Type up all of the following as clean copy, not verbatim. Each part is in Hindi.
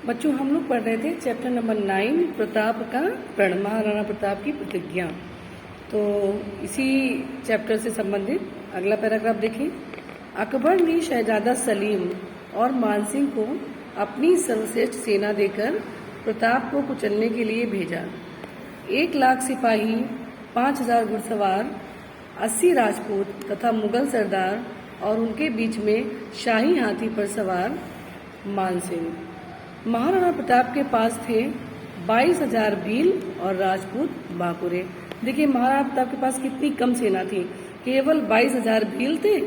बच्चों हम लोग पढ़ रहे थे चैप्टर नंबर 9 प्रताप का प्रण, महाराणा प्रताप की प्रतिज्ञा। तो इसी चैप्टर से संबंधित अगला पैराग्राफ देखिए। अकबर ने शहजादा सलीम और मानसिंह को अपनी सर्वश्रेष्ठ सेना देकर प्रताप को कुचलने के लिए भेजा। 1,00,000 सिपाही, 5,000 घुड़सवार, 80 राजपूत तथा मुगल सरदार और उनके बीच में शाही हाथी पर सवार मानसिंह। महाराणा प्रताप के पास थे 22,000 भील और राजपूत बांकुरे। देखिए महाराणा प्रताप के पास कितनी कम सेना थी, केवल 22,000 भील थे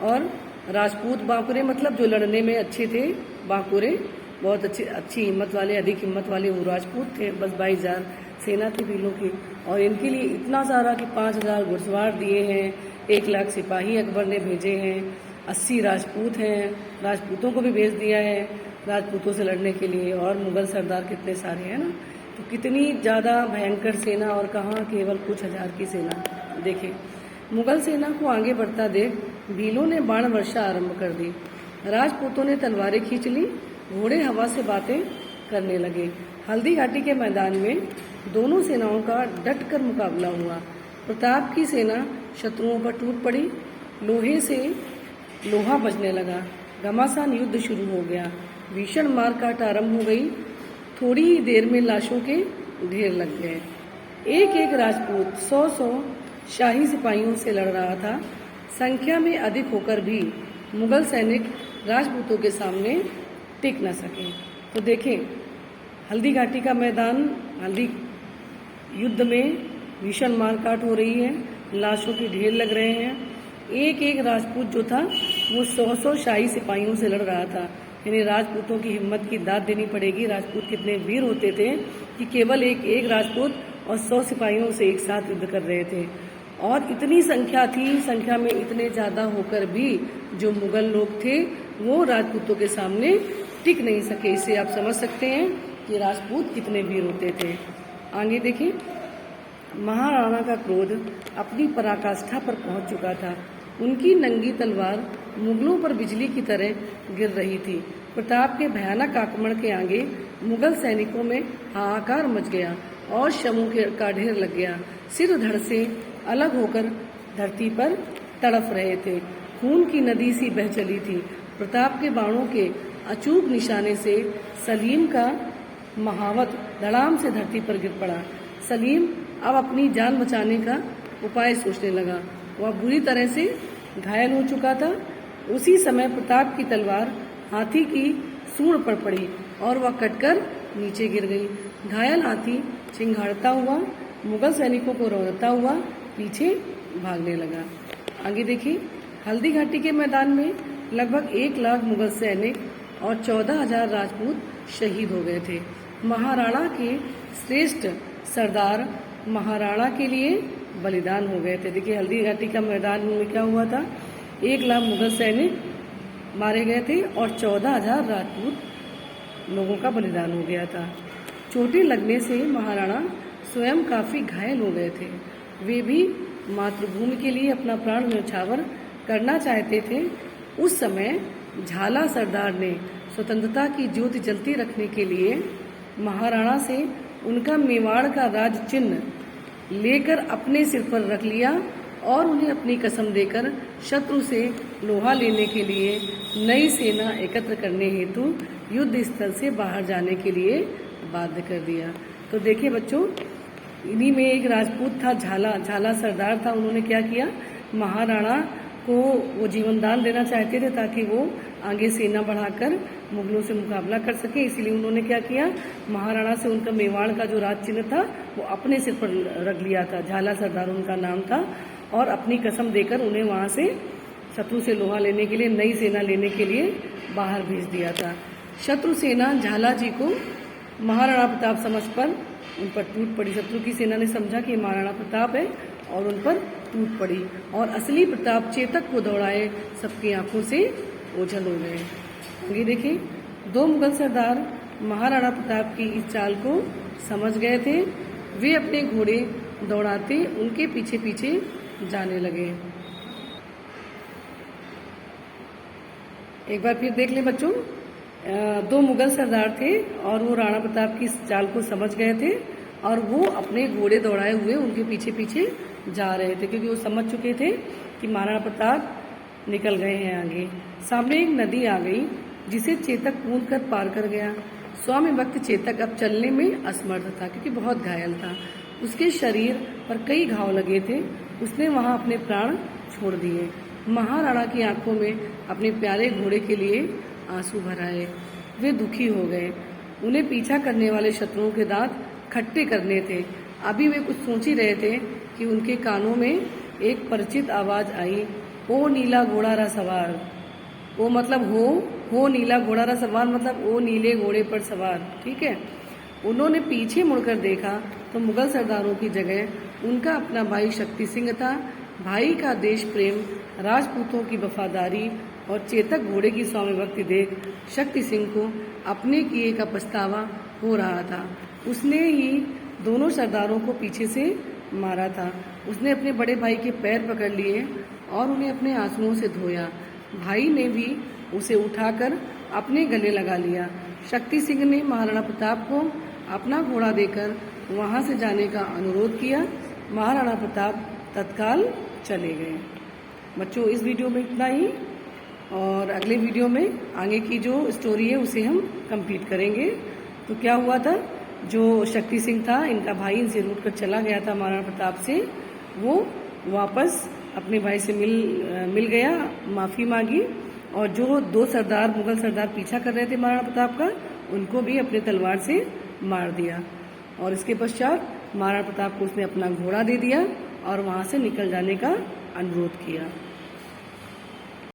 और राजपूत बांकुरे, मतलब जो लड़ने में अच्छे थे। बांकुरे बहुत अच्छी हिम्मत वाले, अधिक हिम्मत वाले वो राजपूत थे। बस 22,000 सेना थी भीलों की, और इनके लिए इतना सारा कि 5,000 घुड़सवार दिए हैं, 1,00,000 सिपाही अकबर ने भेजे हैं, 80 राजपूत हैं, राजपूतों को भी भेज दिया है राजपूतों से लड़ने के लिए, और मुगल सरदार कितने सारे हैं ना। तो कितनी ज़्यादा भयंकर सेना, और कहाँ केवल कुछ हजार की सेना। देखें, मुगल सेना को आगे बढ़ता देख भीलों ने बाण वर्षा आरंभ कर दी। राजपूतों ने तलवारें खींच ली, घोड़े हवा से बातें करने लगे। हल्दी घाटी के मैदान में दोनों सेनाओं का डटकर मुकाबला हुआ। प्रताप की सेना शत्रुओं पर टूट पड़ी, लोहे से लोहा बजने लगा, घमासान युद्ध शुरू हो गया। भीषण मारकाट आरंभ हो गई। थोड़ी ही देर में लाशों के ढेर लग गए। एक एक राजपूत 100-100 शाही सिपाहियों से लड़ रहा था। संख्या में अधिक होकर भी मुगल सैनिक राजपूतों के सामने टिक न सके। तो देखें, हल्दी घाटी का मैदान, हल्दी युद्ध में भीषण मारकाट हो रही है, लाशों के ढेर लग रहे हैं। एक एक राजपूत जो था वो 100-100 शाही सिपाहियों से लड़ रहा था। यानी राजपूतों की हिम्मत की दाद देनी पड़ेगी। राजपूत कितने वीर होते थे कि केवल एक एक राजपूत और 100 सिपाहियों से एक साथ युद्ध कर रहे थे, और इतनी संख्या थी। संख्या में इतने ज़्यादा होकर भी जो मुगल लोग थे वो राजपूतों के सामने टिक नहीं सके। इससे आप समझ सकते हैं कि राजपूत कितने वीर होते थे। आगे देखिए, महाराणा का क्रोध अपनी पराकाष्ठा पर पहुंच चुका था। उनकी नंगी तलवार मुगलों पर बिजली की तरह गिर रही थी। प्रताप के भयानक आक्रमण के आगे मुगल सैनिकों में हाहाकार मच गया और शवों का ढेर लग गया। सिर धड़ से अलग होकर धरती पर तड़फ रहे थे। खून की नदी सी बह चली थी। प्रताप के बाणों के अचूक निशाने से सलीम का महावत धड़ाम से धरती पर गिर पड़ा। सलीम अब अपनी जान बचाने का उपाय सोचने लगा। वह बुरी तरह से घायल हो चुका था। उसी समय प्रताप की तलवार हाथी की सूंड पर पड़ी और वह कटकर नीचे गिर गई। घायल हाथी चिंघाड़ता हुआ मुगल सैनिकों को रौंदता हुआ पीछे भागने लगा। आगे देखिए, हल्दी घाटी के मैदान में लगभग 1,00,000 मुगल सैनिक और 14,000 राजपूत शहीद हो गए थे। महाराणा के श्रेष्ठ सरदार महाराणा के लिए बलिदान हो गए थे। देखिए, हल्दी घाटी का मैदान में क्या हुआ था, 1,00,000 मुगल सैनिक मारे गए थे और 14,000 राजपूत लोगों का बलिदान हो गया था। चोटें लगने से महाराणा स्वयं काफी घायल हो गए थे। वे भी मातृभूमि के लिए अपना प्राण न्यौछावर करना चाहते थे। उस समय झाला सरदार ने स्वतंत्रता की ज्योति जलती रखने के लिए महाराणा से उनका मेवाड़ का राज चिन्ह लेकर अपने सिर पर रख लिया और उन्हें अपनी कसम देकर शत्रु से लोहा लेने के लिए नई सेना एकत्र करने हेतु युद्ध स्थल से बाहर जाने के लिए बाध्य कर दिया। तो देखिए बच्चों, इन्हीं में एक राजपूत था झाला सरदार था। उन्होंने क्या किया, महाराणा को वो जीवन दान देना चाहते थे ताकि वो आगे सेना बढ़ाकर मुगलों से मुकाबला कर सके। इसीलिए उन्होंने क्या किया, महाराणा से उनका मेवाड़ का जो राज चिन्ह था वो अपने सिर पर रख लिया था। झाला सरदार उनका नाम था, और अपनी कसम देकर उन्हें वहाँ से शत्रु से लोहा लेने के लिए, नई सेना लेने के लिए बाहर भेज दिया था। शत्रु सेना झाला जी को महाराणा प्रताप समझ पर उन पर टूट पड़ी। शत्रु की सेना ने समझा कि महाराणा प्रताप है और उन पर टूट पड़ी, और असली प्रताप चेतक को दौड़ाए सबकी आंखों से ओझल हो गए। आगे देखिए, 2 मुगल सरदार महाराणा प्रताप की इस चाल को समझ गए थे। वे अपने घोड़े दौड़ाते उनके पीछे पीछे जाने लगे। एक बार फिर देख लें बच्चों, दो मुगल सरदार थे और वो राणा प्रताप की चाल को समझ गए थे और वो अपने घोड़े दौड़ाए हुए उनके पीछे पीछे जा रहे थे, क्योंकि वो समझ चुके थे कि महाराणा प्रताप निकल गए हैं आगे। सामने एक नदी आ गई जिसे चेतक कूद कर पार कर गया। स्वामी भक्त चेतक अब चलने में असमर्थ था, क्योंकि बहुत घायल था। उसके शरीर पर कई घाव लगे थे। उसने वहां अपने प्राण छोड़ दिए। महाराणा की आंखों में अपने प्यारे घोड़े के लिए आंसू भर आए। वे दुखी हो गए। उन्हें पीछा करने वाले शत्रुओं के दांत खट्टे करने थे। अभी वे कुछ सोच ही रहे थे कि उनके कानों में एक परिचित आवाज आई, ओ नीला घोड़ा रा सवार। वो मतलब हो नीला घोड़ा रा सवार मतलब ओ नीले घोड़े पर सवार, ठीक है। उन्होंने पीछे मुड़कर देखा तो मुगल सरदारों की जगह उनका अपना भाई शक्ति सिंह था। भाई का देश प्रेम, राजपूतों की वफादारी और चेतक घोड़े की स्वामी भक्ति देख शक्ति सिंह को अपने किए का पछतावा हो रहा था। उसने ही दोनों सरदारों को पीछे से मारा था। उसने अपने बड़े भाई के पैर पकड़ लिए और उन्हें अपने आंसुओं से धोया। भाई ने भी उसे उठाकर अपने गले लगा लिया। शक्ति सिंह ने महाराणा प्रताप को अपना घोड़ा देकर वहां से जाने का अनुरोध किया। महाराणा प्रताप तत्काल चले गए। बच्चों, इस वीडियो में इतना ही, और अगले वीडियो में आगे की जो स्टोरी है उसे हम कंप्लीट करेंगे। तो क्या हुआ था, जो शक्ति सिंह था, इनका भाई इनसे रूठ कर चला गया था महाराणा प्रताप से, वो वापस अपने भाई से मिल गया, माफ़ी मांगी, और जो दो सरदार मुगल सरदार पीछा कर रहे थे महाराणा प्रताप का, उनको भी अपने तलवार से मार दिया। और इसके पश्चात महाराणा प्रताप को उसने अपना घोड़ा दे दिया और वहां से निकल जाने का अनुरोध किया।